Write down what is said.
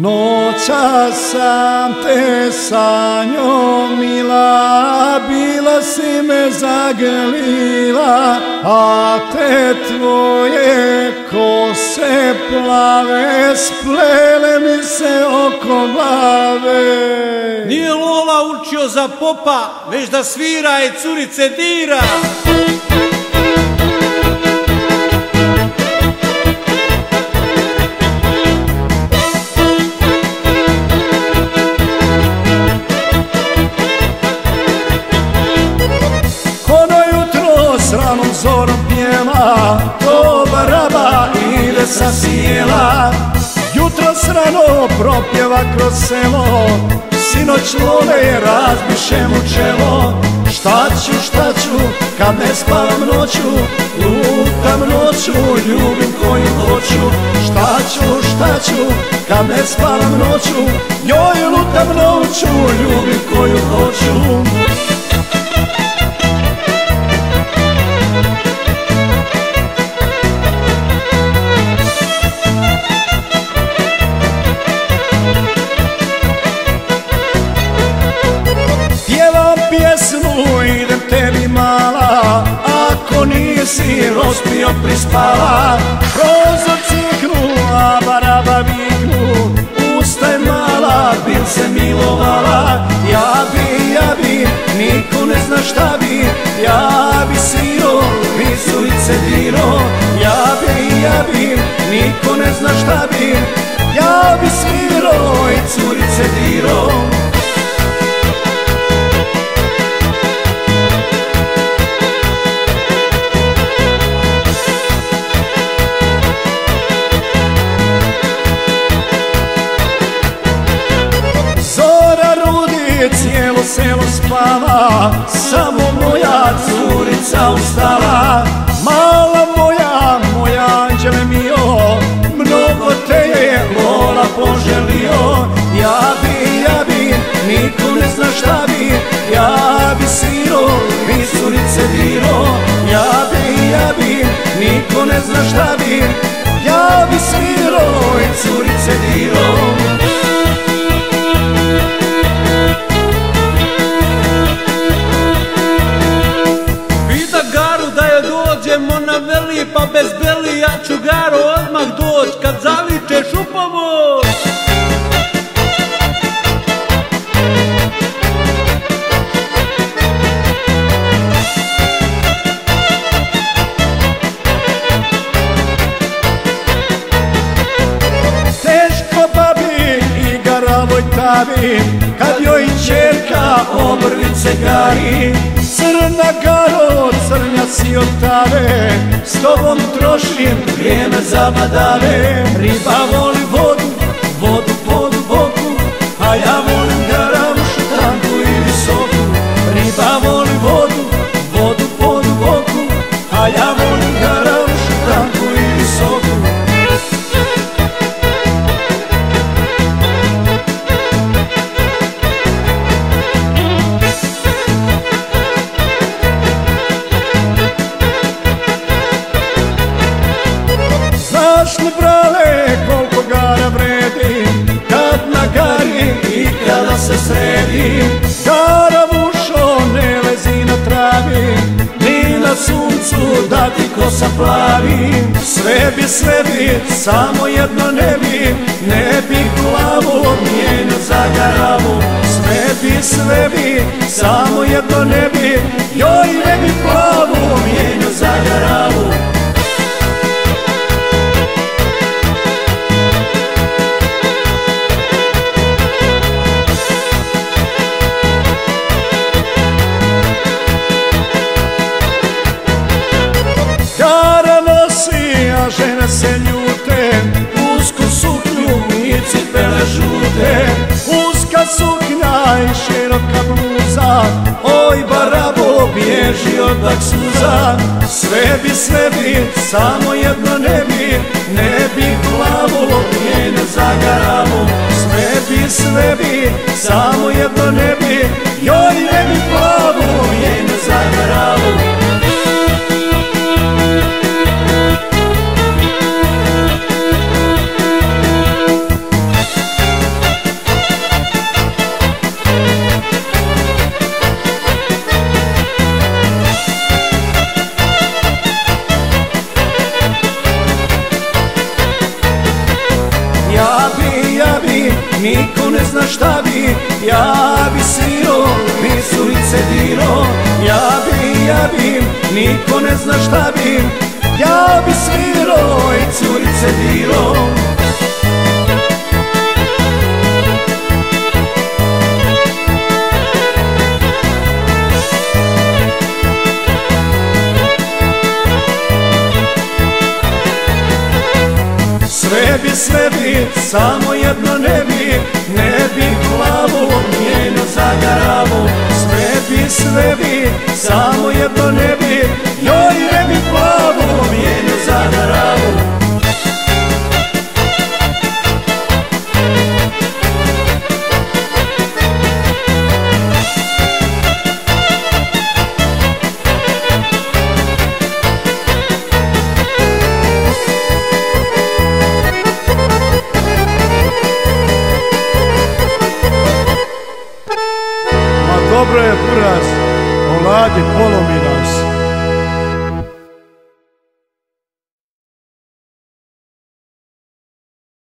Noća sam te sanjao mila, bila si me zagrlila, a te tvoje kose plave splele mi se oko glave. Nije Lola učio za popa, već da svira i curice dira. S ranom zorom pjeva, to baraba ide sa sjela. Jutro s rano propjeva kroz selo, sinoć Lole razbiše mu čelo. Šta ću, kad ne spavam noću, lutam noću, ljubim koju hoću. Šta ću, kad ne spavam noću, joj lutam noću, ljubim koju hoću. Idem tebi mala, ako nisi rospio prispala. Prozor ciknu, a baraba viknu, ustaj mala, bil se milovala. Ja bi, niko ne zna šta bi, ja bi sviro, visurice diro. Ja bi, niko ne zna šta bi, ja bi sviro i curice diro. Cijelo selo spava, samo moja curica ustala. Mala moja anđele mio, mnogo te je Lola poželio. Ja bi, niko ne zna šta bi, ja bi sviro, visurice diro. Ja bi, niko ne zna šta bi, ja bi sviro i curice diro. Ona veli pa bez beli, ja ću Garo odmah doć kad zavičeš u pomoć. Teško babi i garavoj tavi, kad joj čerka obrvice gari. Crna Garo, crnja si od tave, s tobom trošim vrijeme zabadave. Riba voli vodu, vodu pod boku, a ja volim garavušu tanku i visoku. Riba voli vodu, vodu pod boku, a ja volim garavušu tanku i visoku. Znaš li brale koliko gara vredi, kad na gari i kada se sredi. Garavušo ne lezi na travi, ni na suncu da ti kosa plavi. Sve bi, samo jedno ne bi glavu mijenio za garavu. Sve bi, samo jedno ne bi, joj ne bi glavu mijenio za garavu. Gara nosi, a žene se ljute, usku suknju i cipele žute. Uska suknja i široka bluza, oj barabo bježi odak suza. Sve bi, samo jedno ne bi glavu mijenio za garavu. Sve bi, samo jedno ne bi, joj ne bi glavu mijenio za garavu. niko ne zna šta bi. Ja bi svirao, bi curice dirao. Ja bi, niko ne zna šta bi. Ja bi svirao i curice dirao. Sve bi, samo jedno ne bi glavu njenu zagaravu. Sve bi, samo jedno ne bi, joj ne bi glavu njenu zagaravu. Dobro je buraz, oladi polomina.